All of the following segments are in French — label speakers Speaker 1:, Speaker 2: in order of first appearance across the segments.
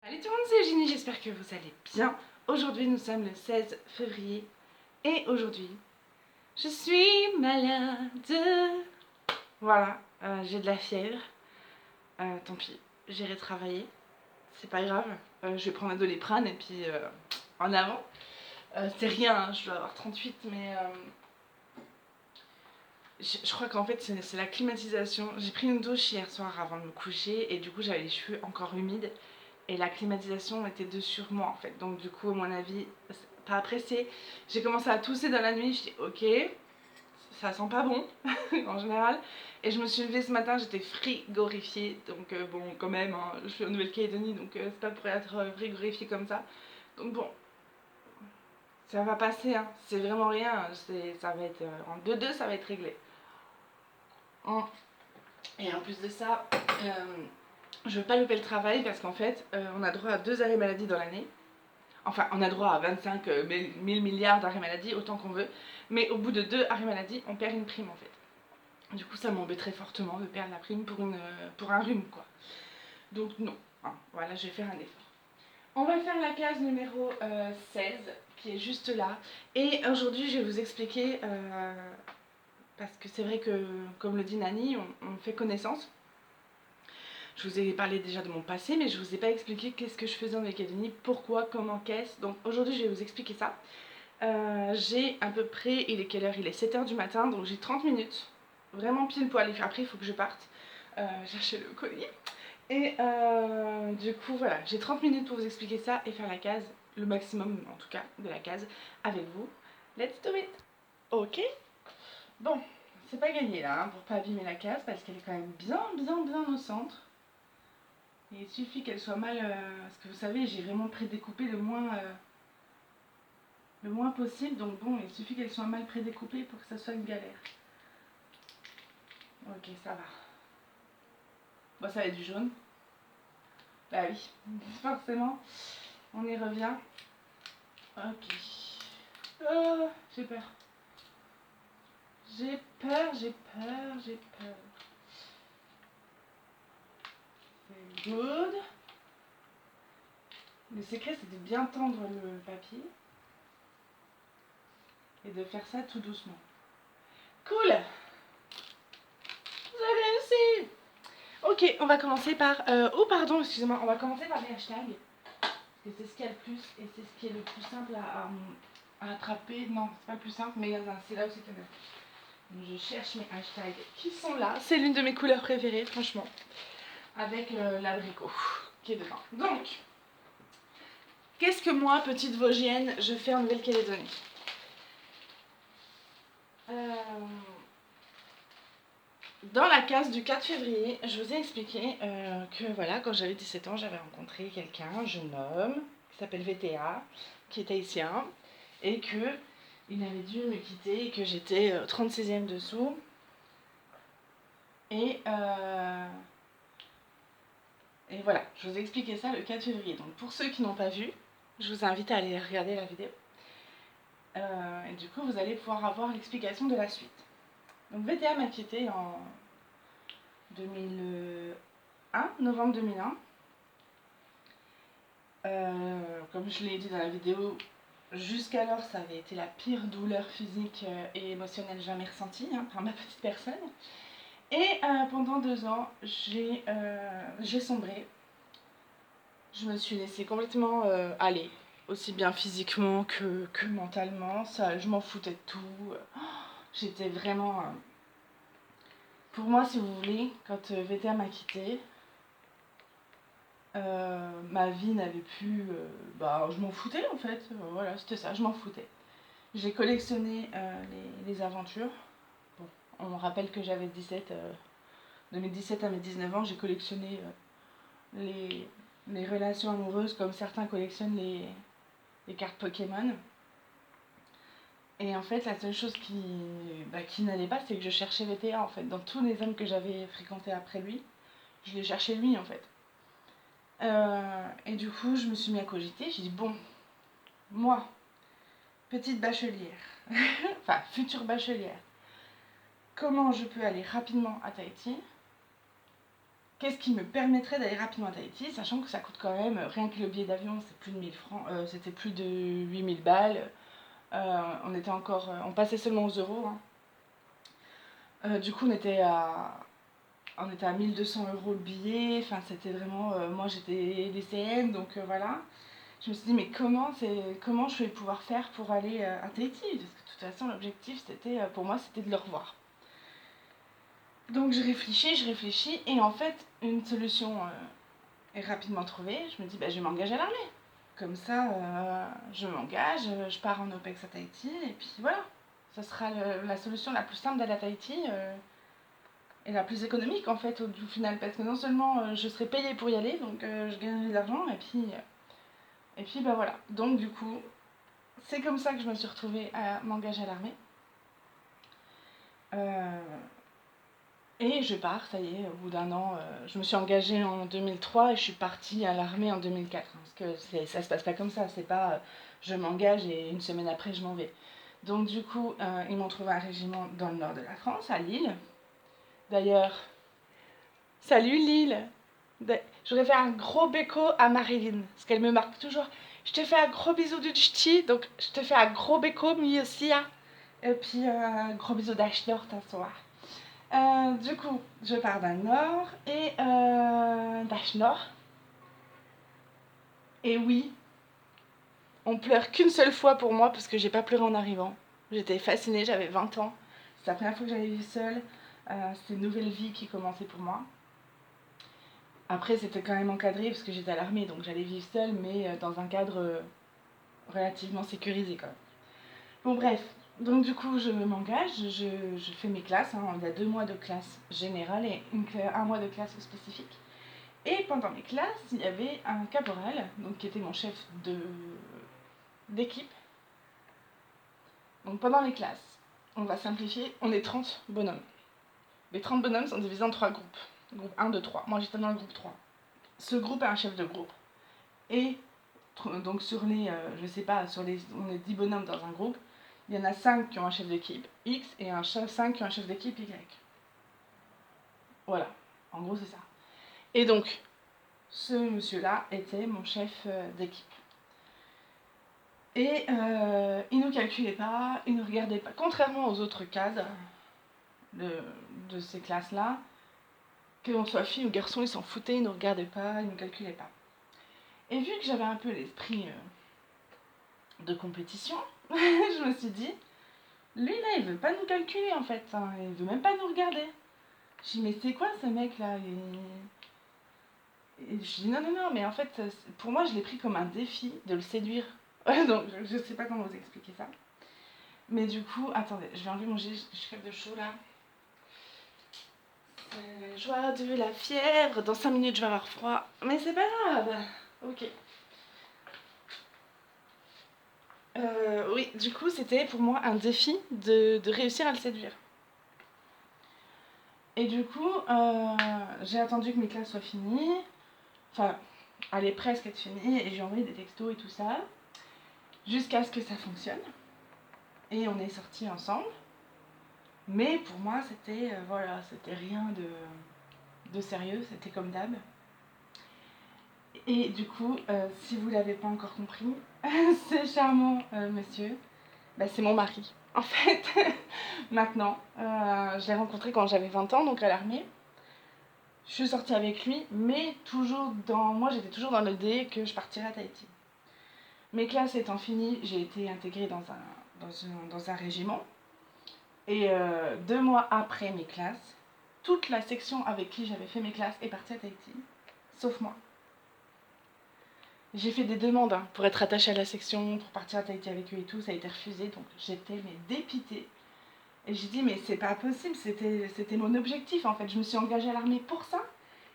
Speaker 1: Salut tout le monde, c'est Eugénie, j'espère que vous allez bien. Aujourd'hui nous sommes le 16 février et aujourd'hui je suis malade. Voilà, j'ai de la fièvre. Tant pis, j'irai travailler, c'est pas grave. Je vais prendre un Doliprane et puis en avant. C'est rien, hein, je dois avoir 38 mais je crois qu'en fait c'est la climatisation. J'ai pris une douche hier soir avant de me coucher et du coup j'avais les cheveux encore humides. Et la climatisation était de sur moi en fait. Donc du coup, à mon avis, pas pressé. J'ai commencé à tousser dans la nuit. Je dis ok, ça sent pas bon en général. Et je me suis levée ce matin, j'étais frigorifiée. Donc bon, quand même, hein, je suis en Nouvelle-Calédonie, donc c'est pas pour être frigorifiée comme ça. Donc bon, ça va passer. Hein. C'est vraiment rien. Ça va être en 2-2, ça va être réglé. Et en plus de ça, je veux pas louper le travail parce qu'en fait, on a droit à 2 arrêts maladie dans l'année. Enfin, on a droit à 25 000 milliards d'arrêts maladie, autant qu'on veut. Mais au bout de 2 arrêts maladie, on perd une prime en fait. Du coup, ça m'embêterait fortement de perdre la prime pour un rhume, quoi. Donc non. Hein, voilà, je vais faire un effort. On va faire la case numéro 16, qui est juste là. Et aujourd'hui, je vais vous expliquer, parce que c'est vrai que, comme le dit Nani, on fait connaissance. Je vous ai parlé déjà de mon passé, mais je ne vous ai pas expliqué qu'est-ce que je faisais en Nouvelle-Calédonie, pourquoi, comment, qu'est-ce. Donc aujourd'hui, je vais vous expliquer ça. J'ai à peu près, il est quelle heure? Il est 7 h du matin, donc j'ai 30 minutes. Vraiment pile poil. Après, il faut que je parte chercher le colis. Et du coup, voilà, j'ai 30 minutes pour vous expliquer ça et faire la case, le maximum en tout cas de la case avec vous. Let's do it! Ok. Bon, c'est pas gagné là, hein, pour pas abîmer la case, parce qu'elle est quand même bien au centre. Et il suffit qu'elle soit mal, parce que vous savez, j'ai vraiment prédécoupé le moins possible. Donc bon, il suffit qu'elle soit mal prédécoupée pour que ça soit une galère. Ok, ça va. Bon, ça va être du jaune. Bah oui, forcément. On y revient. Ok. Oh, j'ai peur. J'ai peur. C'est good. Le secret, c'est de bien tendre le papier. Et de faire ça tout doucement. Cool! J'ai réussi! Ok, on va commencer par... oh pardon, excusez-moi, on va commencer par les hashtags. Parce que c'est ce qu'il y a le plus et c'est ce qui est le plus simple à attraper. Non, c'est pas le plus simple, mais c'est là où c'est que je cherche mes hashtags qui sont là. C'est l'une de mes couleurs préférées, franchement. Avec l'abricot qui est dedans. Donc, qu'est-ce que moi, petite Vosgienne, je fais en Nouvelle-Calédonie? Dans la case du 4 février, je vous ai expliqué que voilà, quand j'avais 17 ans, j'avais rencontré quelqu'un, un jeune homme, qui s'appelle VTA, qui est haïtien, et que il avait dû me quitter et que j'étais 36e dessous. Et voilà, je vous ai expliqué ça le 4 février. Donc pour ceux qui n'ont pas vu, je vous invite à aller regarder la vidéo. Et du coup, vous allez pouvoir avoir l'explication de la suite. Donc VTA m'a quitté en 2001, novembre 2001. Comme je l'ai dit dans la vidéo, jusqu'alors ça avait été la pire douleur physique et émotionnelle jamais ressentie par ma petite personne. Et pendant 2 ans, j'ai sombré. Je me suis laissée complètement aller, aussi bien physiquement que mentalement. Ça, je m'en foutais de tout. J'étais vraiment... Pour moi, si vous voulez, quand VTA m'a quittée, ma vie n'avait plus... je m'en foutais en fait. Voilà, c'était ça, je m'en foutais. J'ai collectionné les aventures. Bon, on me rappelle que j'avais 17... de mes 17 à mes 19 ans, j'ai collectionné les relations amoureuses comme certains collectionnent les cartes Pokémon. Et en fait, la seule chose qui n'allait pas, c'est que je cherchais VTA en fait. Dans tous les hommes que j'avais fréquentés après lui, je les cherchais lui en fait. Et du coup, je me suis mis à cogiter. J'ai dit, bon, moi, petite bachelière, enfin, future bachelière, comment je peux aller rapidement à Tahiti qu'est-ce qui me permettrait d'aller rapidement à Tahiti, sachant que ça coûte quand même, rien que le billet d'avion, c'est plus de 1000 francs, c'était plus de 8000 balles. On passait seulement aux euros, hein. Du coup, on était à 1200 € le billet. Enfin, c'était vraiment. Moi, j'étais lycéenne, donc voilà. Je me suis dit, mais comment je vais pouvoir faire pour aller à Tahiti? Parce que de toute façon, l'objectif, pour moi, c'était de le revoir. Donc, je réfléchis, et en fait, une solution est rapidement trouvée. Je me dis, bah, je vais m'engager à l'armée. Comme ça, je m'engage, je pars en OPEX à Tahiti, et puis voilà. Ça sera la solution la plus simple d'aller à Tahiti. Et la plus économique en fait au final, parce que non seulement je serais payée pour y aller, donc je gagnerais de l'argent, et puis bah voilà. Donc du coup, c'est comme ça que je me suis retrouvée à m'engager à l'armée. Euh, et je pars, ça y est, au bout d'un an, je me suis engagée en 2003 et je suis partie à l'armée en 2004. Hein, parce que ça se passe pas comme ça, c'est pas je m'engage et une semaine après je m'en vais. Donc du coup, ils m'ont trouvé un régiment dans le nord de la France, à Lille. D'ailleurs, salut Lille! Je voudrais faire un gros béco à Marilyn, parce qu'elle me marque toujours. Je te fais un gros bisou du ch'ti, donc je te fais un gros béco, moi aussi. Hein. Et puis un gros bisou d'Ashnor, ta soir. Du coup, je pars d'un nord et d'Ashnor. Et oui, on pleure qu'une seule fois pour moi, parce que j'ai pas pleuré en arrivant. J'étais fascinée, j'avais 20 ans. C'est la première fois que j'allais vivre seule. C'était une nouvelle vie qui commençait pour moi. Après, c'était quand même encadré parce que j'étais à l'armée, donc j'allais vivre seule, mais dans un cadre relativement sécurisé quand même. Bon, bref, donc du coup, je m'engage, je fais mes classes. Hein. Il y a 2 mois de classe générale et un mois de classe spécifique. Et pendant mes classes, il y avait un caporal, donc qui était mon chef d'équipe. Donc pendant les classes, on va simplifier, on est 30 bonhommes. Les 30 bonhommes sont divisés en 3 groupes. Groupe 1, 2, 3. Moi, j'étais dans le groupe 3. Ce groupe a un chef de groupe. Et donc sur les, je sais pas, on est 10 bonhommes dans un groupe, il y en a 5 qui ont un chef d'équipe X et 5 qui ont un chef d'équipe Y. Voilà, en gros c'est ça. Et donc, ce monsieur-là était mon chef d'équipe. Et il ne nous calculait pas, il ne nous regardait pas. Contrairement aux autres cadres de ces classes-là, que l'on soit fille ou garçon, il s'en foutait, il ne nous regardait pas, il ne nous calculait pas. Et vu que j'avais un peu l'esprit de compétition, je me suis dit, lui là, il veut pas nous calculer en fait, hein, il veut même pas nous regarder. Je dis, mais c'est quoi ce mec là? Et je dis, non, non, non, mais en fait, pour moi, je l'ai pris comme un défi de le séduire. Donc, je sais pas comment vous expliquer ça. Mais du coup, attendez, je vais enlever mon gilet, je crève de chaud là. La joie de la fièvre, dans 5 minutes je vais avoir froid, mais c'est pas grave. Ok. Oui, du coup, c'était pour moi un défi de réussir à le séduire. Et du coup, j'ai attendu que mes classes soient finies. Enfin, allait presque être finie. Et j'ai envoyé des textos et tout ça. Jusqu'à ce que ça fonctionne. Et on est sortis ensemble. Mais pour moi, c'était voilà, c'était rien de sérieux. C'était comme d'hab. Et du coup, si vous ne l'avez pas encore compris, ce charmant monsieur, bah, c'est mon mari. En fait, maintenant, je l'ai rencontré quand j'avais 20 ans, donc à l'armée. Je suis sortie avec lui, mais moi j'étais toujours dans l'idée que je partirais à Tahiti. Mes classes étant finies, j'ai été intégrée dans un régiment. Et 2 mois après mes classes, toute la section avec qui j'avais fait mes classes est partie à Tahiti, sauf moi. J'ai fait des demandes hein, pour être attachée à la section, pour partir à Tahiti avec eux et tout, ça a été refusé, donc j'étais dépitée. Et j'ai dit, mais c'est pas possible, c'était mon objectif en fait. Je me suis engagée à l'armée pour ça.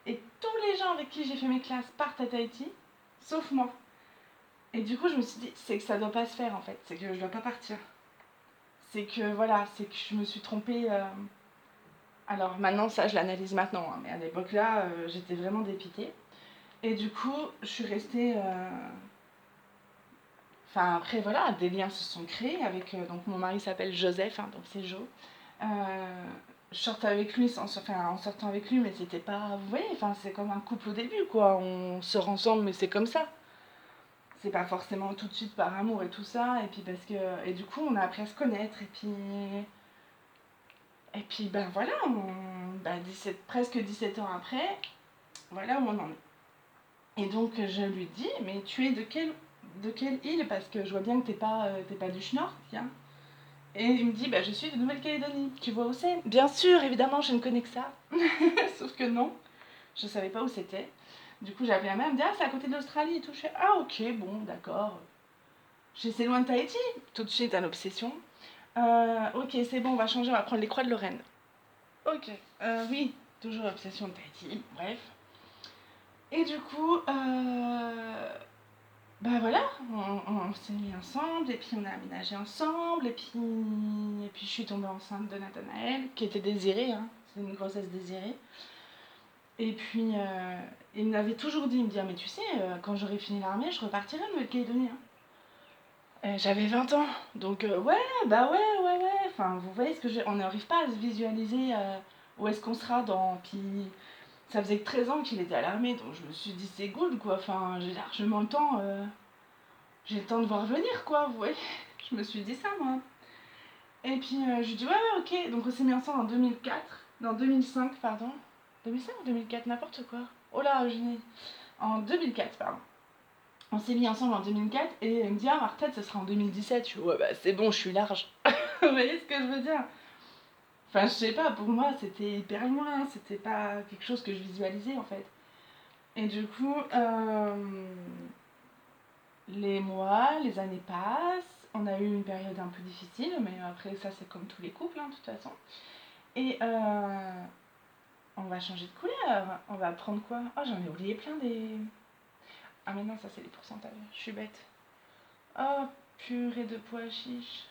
Speaker 1: Et tous les gens avec qui j'ai fait mes classes partent à Tahiti, sauf moi. Et du coup, je me suis dit, c'est que ça doit pas se faire en fait, c'est que je dois pas partir. C'est que voilà, c'est que je me suis trompée. Alors maintenant, ça je l'analyse maintenant, hein, mais à l'époque là, j'étais vraiment dépitée. Et du coup, je suis restée. Enfin, après voilà, des liens se sont créés avec. Donc mon mari s'appelle Joseph, hein, donc c'est Jo. je sortais avec lui, en sortant avec lui, mais c'était pas, vous voyez, enfin, c'est comme un couple au début, quoi. On sort ensemble, mais c'est comme ça. C'est pas forcément tout de suite par amour et tout ça, et puis et du coup, on a appris à se connaître, et puis ben voilà, ben 17, presque 17 ans après, voilà où on en est. Et donc, je lui dis, mais tu es de quelle île? Parce que je vois bien que t'es pas du Schnorr, tiens. Et il me dit, bah, je suis de Nouvelle-Calédonie. Tu vois où c'est? Bien sûr, évidemment, je ne connais que ça. Sauf que non, je savais pas où c'était. Du coup, j'ai appelé ma mère, elle me dit, ah, c'est à côté de l'Australie et tout. Je fais, ah, ok, bon, d'accord. Je sais, c'est loin de Tahiti. Tout de suite, une obsession. Ok, c'est bon, on va changer, on va prendre les Croix de Lorraine. Ok, oui, toujours obsession de Tahiti, bref. Et du coup, bah voilà, on s'est mis ensemble, et puis on a aménagé ensemble, et puis je suis tombée enceinte de Nathanaël, qui était désiré, hein, c'est une grossesse désirée. Et puis, il m'avait toujours dit, il me dit, ah, mais tu sais, quand j'aurai fini l'armée, je repartirai en Nouvelle-Calédonie. Hein. J'avais 20 ans, donc ouais, bah ouais, enfin, vous voyez ce que on n'arrive pas à se visualiser où est-ce qu'on sera dans. Puis, ça faisait que 13 ans qu'il était à l'armée, donc je me suis dit, c'est good, quoi, enfin, j'ai largement le temps. J'ai le temps de voir venir, quoi, vous voyez. Je me suis dit ça, moi. Et puis, je lui dis, ouais, ok. Donc, on s'est mis ensemble en 2004. Non, 2005, pardon. 2005 ou 2004, n'importe quoi. Oh là, je n'ai. En 2004, pardon. On s'est mis ensemble en 2004 et il me dit, ah, ma retraite, ce sera en 2017. Je suis, ouais, bah, c'est bon, je suis large. Vous voyez ce que je veux dire? Enfin, je sais pas, pour moi, c'était hyper loin. C'était pas quelque chose que je visualisais, en fait. Et du coup, les mois, les années passent. On a eu une période un peu difficile, mais après ça c'est comme tous les couples, hein, de toute façon. Et on va changer de couleur. On va prendre quoi? Oh, j'en ai oublié plein des... Ah mais non, ça c'est les pourcentages. Je suis bête. Oh, purée de pois chiches.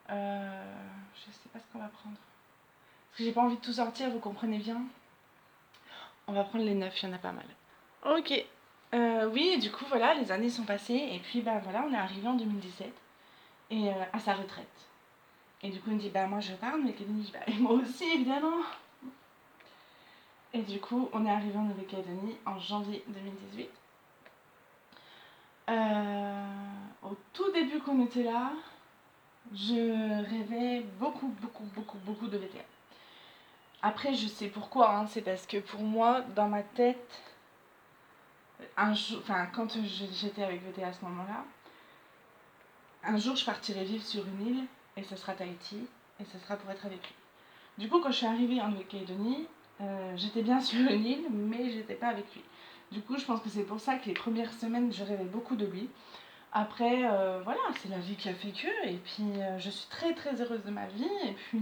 Speaker 1: Je sais pas ce qu'on va prendre. Parce que j'ai pas envie de tout sortir, vous comprenez bien. On va prendre les 9, il y en a pas mal. Ok. Oui, et du coup, voilà, les années sont passées. Et puis, bah voilà, on est arrivé en 2017. Et à sa retraite. Et du coup, il me dit, bah moi je pars, mais Calédonie, je dis, bah et moi aussi, évidemment. Et du coup, on est arrivé en Nouvelle-Calédonie en janvier 2018. Au tout début qu'on était là, je rêvais beaucoup, beaucoup, beaucoup, beaucoup de VTA. Après, je sais pourquoi, hein, c'est parce que pour moi, dans ma tête, quand j'étais avec VTA à ce moment-là, un jour je partirai vivre sur une île, et ce sera Tahiti, et ce sera pour être avec lui. Du coup, quand je suis arrivée en Nouvelle-Calédonie, j'étais bien sur une île, mais j'étais pas avec lui. Du coup, je pense que c'est pour ça que les premières semaines, je rêvais beaucoup de lui. Après, voilà, c'est la vie qui a fait que. Et puis, je suis très très heureuse de ma vie. Et puis,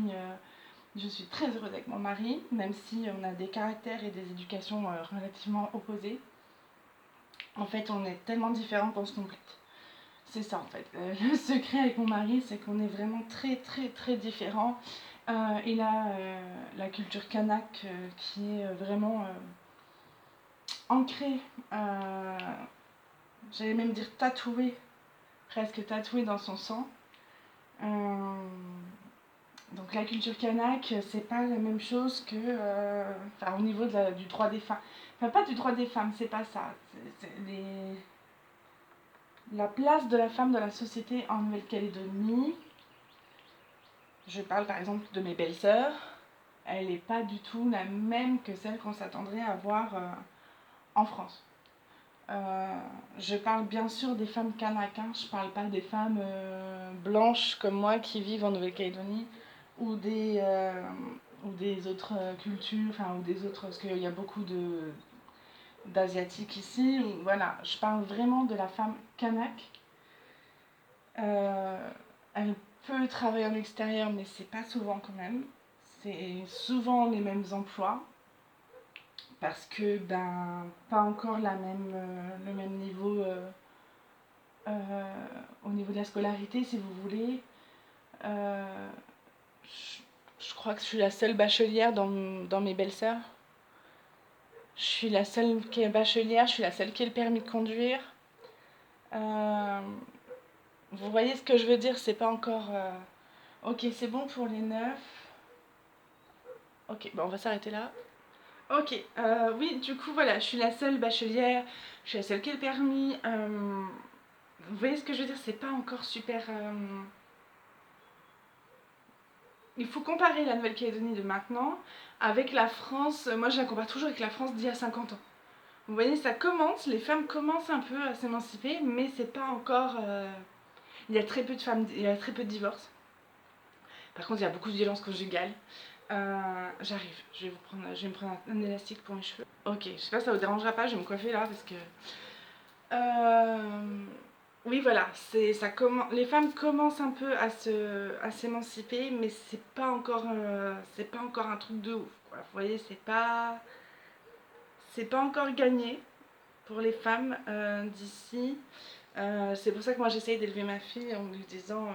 Speaker 1: je suis très heureuse avec mon mari, même si on a des caractères et des éducations relativement opposés. En fait, on est tellement différents qu'on se complète. C'est ça en fait. Le secret avec mon mari, c'est qu'on est vraiment très très très différents. Il a la culture kanak qui est vraiment ancrée, j'allais même dire tatouée, presque tatouée dans son sang. Euh, donc la culture kanak, c'est pas la même chose que, au niveau du droit des femmes. Enfin, pas du droit des femmes, c'est pas ça. La place de la femme dans la société en Nouvelle-Calédonie. Je parle par exemple de mes belles-sœurs. Elle n'est pas du tout la même que celle qu'on s'attendrait à voir en France. Je parle bien sûr des femmes kanak, hein. Je parle pas des femmes blanches comme moi qui vivent en Nouvelle-Calédonie ou des autres cultures, ou des autres, parce qu'il y a beaucoup d'asiatiques ici. Voilà, je parle vraiment de la femme kanak. Elle peut travailler en extérieur, mais c'est pas souvent quand même. C'est souvent les mêmes emplois parce que pas encore le même niveau au niveau de la scolarité, si vous voulez. Euh, je crois que je suis la seule bachelière dans mes belles-sœurs. Je suis la seule qui est bachelière, je suis la seule qui a le permis de conduire. Vous voyez ce que je veux dire, c'est pas encore... Ok, c'est bon pour les 9. Ok, bon, on va s'arrêter là. Ok, oui, du coup, voilà, je suis la seule bachelière, je suis la seule qui a le permis. Vous voyez ce que je veux dire, c'est pas encore super. Il faut comparer la Nouvelle-Calédonie de maintenant avec la France. Moi, je la compare toujours avec la France d'il y a 50 ans. Vous voyez, ça commence, les femmes commencent un peu à s'émanciper, mais c'est pas encore. Il y a très peu de femmes, il y a très peu de divorces. Par contre, il y a beaucoup de violences conjugales. J'arrive, je vais me prendre un élastique pour mes cheveux. Ok, j'espère que ça vous dérangera pas, je vais me coiffer là parce que. Euh, oui, voilà, les femmes commencent un peu à s'émanciper, mais c'est pas encore un truc de ouf, quoi. Vous voyez, c'est pas encore gagné pour les femmes d'ici. C'est pour ça que moi j'essaye d'élever ma fille en lui disant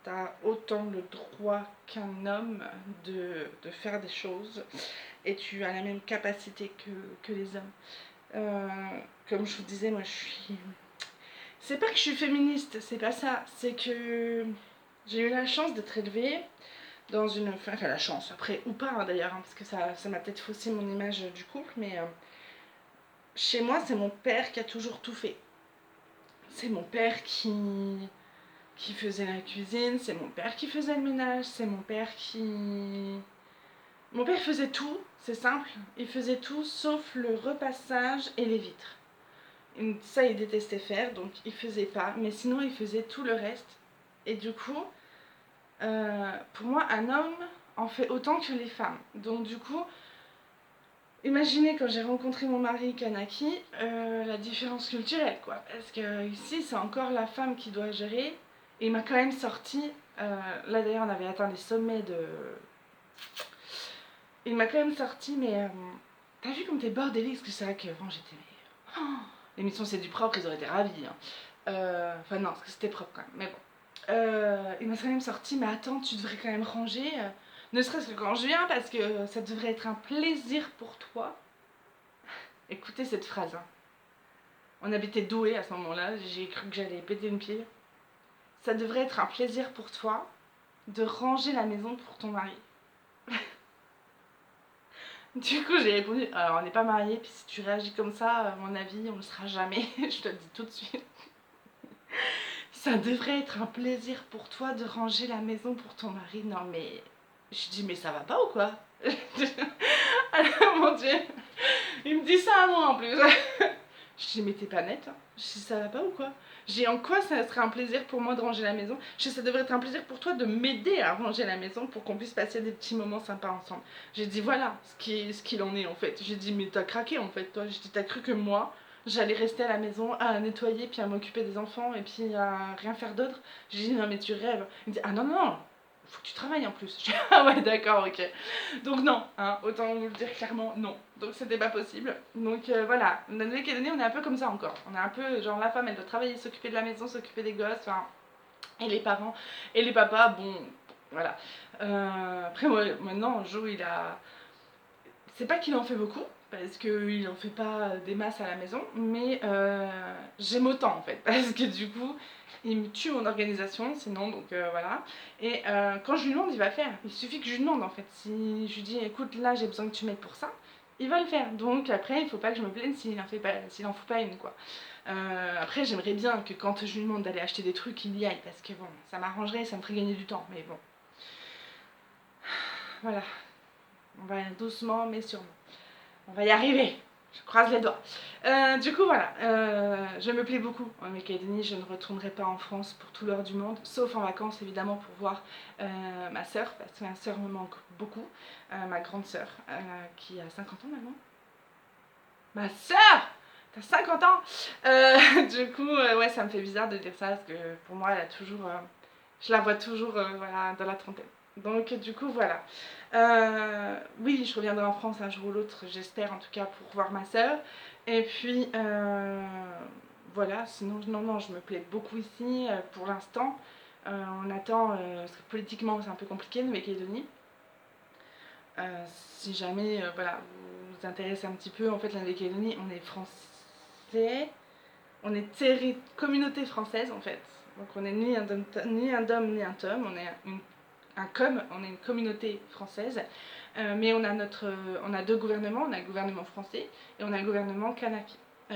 Speaker 1: t'as autant le droit qu'un homme de faire des choses et tu as la même capacité que les hommes. Euh, Comme je vous disais, moi je suis. C'est pas que je suis féministe, c'est pas ça. C'est que j'ai eu la chance d'être élevée dans une. Enfin, la chance, après, ou pas hein, d'ailleurs, hein, parce que ça m'a peut-être faussé mon image du couple, mais chez moi, c'est mon père qui a toujours tout fait. C'est mon père qui faisait la cuisine, c'est mon père qui faisait le ménage, c'est mon père qui. Mon père faisait tout, c'est simple, il faisait tout sauf le repassage et les vitres. Ça, il détestait faire, donc il faisait pas, mais sinon, il faisait tout le reste. Et du coup, pour moi, un homme en fait autant que les femmes. Donc, du coup, imaginez quand j'ai rencontré mon mari Kanaki, la différence culturelle, quoi. Parce que ici, c'est encore la femme qui doit gérer. Et il m'a quand même sorti. Là, d'ailleurs, on avait atteint des sommets de. Il m'a quand même sorti, mais. T'as vu comme t'es bordélique? Parce que c'est vrai que avant, j'étais. Oh, l'émission C'est du propre, ils auraient été ravis. Hein. Enfin, non, parce que c'était propre quand même. Mais bon. Il m'a quand même sorti, mais attends, tu devrais quand même ranger. Ne serait-ce que quand je viens, parce que ça devrait être un plaisir pour toi. Écoutez cette phrase. Hein. On habitait Douai à ce moment-là, j'ai cru que j'allais péter une pile. Ça devrait être un plaisir pour toi de ranger la maison pour ton mari. Du coup, j'ai répondu alors, on n'est pas mariés, puis si tu réagis comme ça, à mon avis, on ne le sera jamais. Je te le dis tout de suite. Ça devrait être un plaisir pour toi de ranger la maison pour ton mari. Non, mais. Je dis, mais ça va pas ou quoi? Alors, mon dieu, il me dit ça à moi en plus. Je dis, mais t'es pas nette. Hein. Je dis, ça va pas ou quoi? J'ai dis, en quoi ça serait un plaisir pour moi de ranger la maison? Je dis, ça devrait être un plaisir pour toi de m'aider à ranger la maison pour qu'on puisse passer des petits moments sympas ensemble. J'ai dit, voilà ce qu'il en est en fait. J'ai dit, mais t'as craqué en fait, toi. J'ai dit, t'as cru que moi, j'allais rester à la maison à nettoyer, puis à m'occuper des enfants, et puis à rien faire d'autre. J'ai dit, non, mais tu rêves. Il me dit, ah non, non, faut que tu travailles en plus. Je dis, ah ouais, d'accord, ok. Donc non, hein, autant vous le dire clairement, non. Donc c'était pas possible. Donc voilà, la Nouvelle-Calédonie, on est un peu comme ça encore. On est un peu, genre la femme, elle doit travailler, s'occuper de la maison, s'occuper des gosses, enfin, et les parents. Et les papas, bon, voilà. Après, moi, maintenant, Jo, il a... C'est pas qu'il en fait beaucoup, parce qu'il en fait pas des masses à la maison, mais j'aime autant en fait, parce que du coup, il me tue mon organisation, sinon, donc voilà. Et quand je lui demande, il va faire. Il suffit que je lui demande en fait. Si je lui dis, écoute, là j'ai besoin que tu m'aides pour ça, il va le faire. Donc après, il faut pas que je me plaigne s'il en fait pas, s'il en fout pas une quoi. Après, j'aimerais bien que quand je lui demande d'aller acheter des trucs, il y aille, parce que bon, ça m'arrangerait, ça me ferait gagner du temps, mais bon. Voilà, on va doucement mais sûrement. On va y arriver. Je croise les doigts. Du coup, voilà. Je me plais beaucoup en Nouvelle-Calédonie. Je ne retournerai pas en France pour tout l'heure du monde, sauf en vacances, évidemment, pour voir ma soeur, parce que ma soeur me manque beaucoup. Ma grande soeur, qui a 50 ans maintenant. Ma soeur! T'as 50 ans! Du coup, ouais, ça me fait bizarre de dire ça, parce que pour moi, elle a toujours. Je la vois toujours voilà, dans la trentaine. Donc du coup voilà. Oui, je reviendrai en France un jour ou l'autre, j'espère en tout cas pour voir ma soeur. Et puis voilà, sinon non, non, je me plais beaucoup ici pour l'instant. On attend, parce que politiquement c'est un peu compliqué de Nouvelle-Calédonie. Si jamais voilà, vous vous intéressez un petit peu, en fait la Nouvelle-Calédonie, on est français, on est communauté française en fait. Donc on est ni un dom ni un tom, on est une on est une communauté française, mais on a deux gouvernements, on a le gouvernement français et on a le gouvernement kanaki, on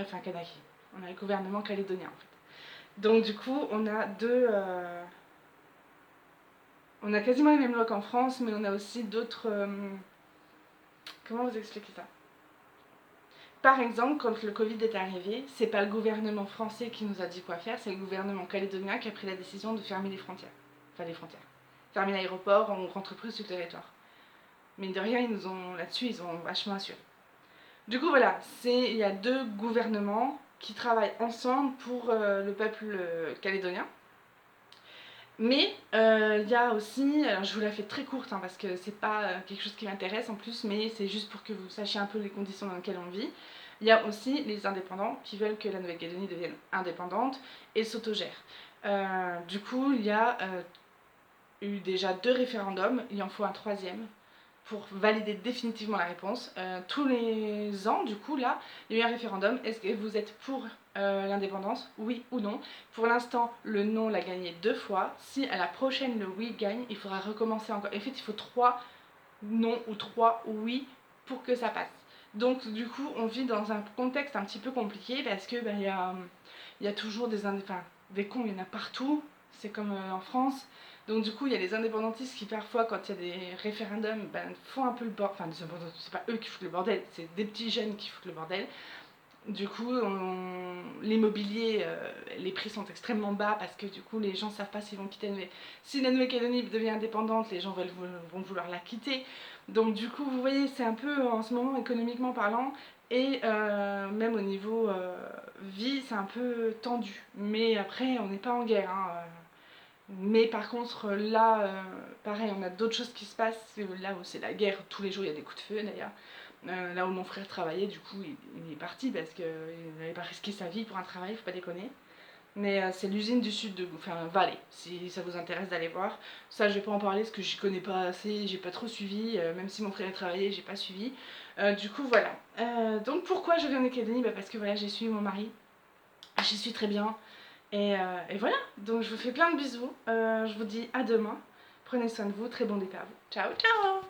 Speaker 1: a le gouvernement calédonien en fait. Donc du coup, on a quasiment les mêmes lois qu'en France, mais on a aussi d'autres... comment vous expliquer ça? Par exemple, quand le Covid est arrivé, c'est pas le gouvernement français qui nous a dit quoi faire, c'est le gouvernement calédonien qui a pris la décision de fermer les frontières. Enfin, les frontières. Fermer l'aéroport, on rentre plus sur le territoire. Mais de rien, là-dessus, ils ont vachement assuré. Du coup, voilà, il y a deux gouvernements qui travaillent ensemble pour le peuple calédonien. Mais il y a aussi, alors je vous la fais très courte parce que c'est pas quelque chose qui m'intéresse en plus, mais c'est juste pour que vous sachiez un peu les conditions dans lesquelles on vit. Il y a aussi les indépendants qui veulent que la Nouvelle-Calédonie devienne indépendante et s'autogère. Du coup, il y a eu déjà 2 référendums, il en faut un troisième pour valider définitivement la réponse. Tous les ans, du coup, là, il y a eu un référendum. Est-ce que vous êtes pour l'indépendance, oui ou non? Pour l'instant, le non l'a gagné 2 fois. Si à la prochaine, le oui gagne, il faudra recommencer encore. En fait, il faut 3 non ou 3 oui pour que ça passe. Donc, du coup, on vit dans un contexte un petit peu compliqué parce que y a toujours des cons, il y en a partout. C'est comme en France. Donc du coup, il y a les indépendantistes qui parfois, quand il y a des référendums, font un peu le bordel. Enfin, c'est pas eux qui foutent le bordel, c'est des petits jeunes qui foutent le bordel. Du coup, l'immobilier, les prix sont extrêmement bas parce que du coup, les gens ne savent pas s'ils vont quitter. Si la Nouvelle-Calédonie devient indépendante, les gens vont vouloir la quitter. Donc du coup, vous voyez, c'est un peu en ce moment, économiquement parlant, et même au niveau vie, c'est un peu tendu. Mais après, on n'est pas en guerre, hein. Mais par contre, là, pareil, on a d'autres choses qui se passent. Là où c'est la guerre, tous les jours il y a des coups de feu d'ailleurs. Là où mon frère travaillait, du coup, il est parti parce qu'il n'avait pas risqué sa vie pour un travail, faut pas déconner. Mais c'est l'usine du sud enfin Valais, si ça vous intéresse d'aller voir. Ça, je vais pas en parler parce que j'y connais pas assez, j'ai pas trop suivi, même si mon frère a travaillé, j'ai pas suivi. Du coup, voilà. Donc pourquoi je viens de Calédonie? Parce que voilà, j'ai suivi mon mari, j'y suis très bien. Et voilà, donc je vous fais plein de bisous, je vous dis à demain, prenez soin de vous, très bon départ à vous. Ciao ciao.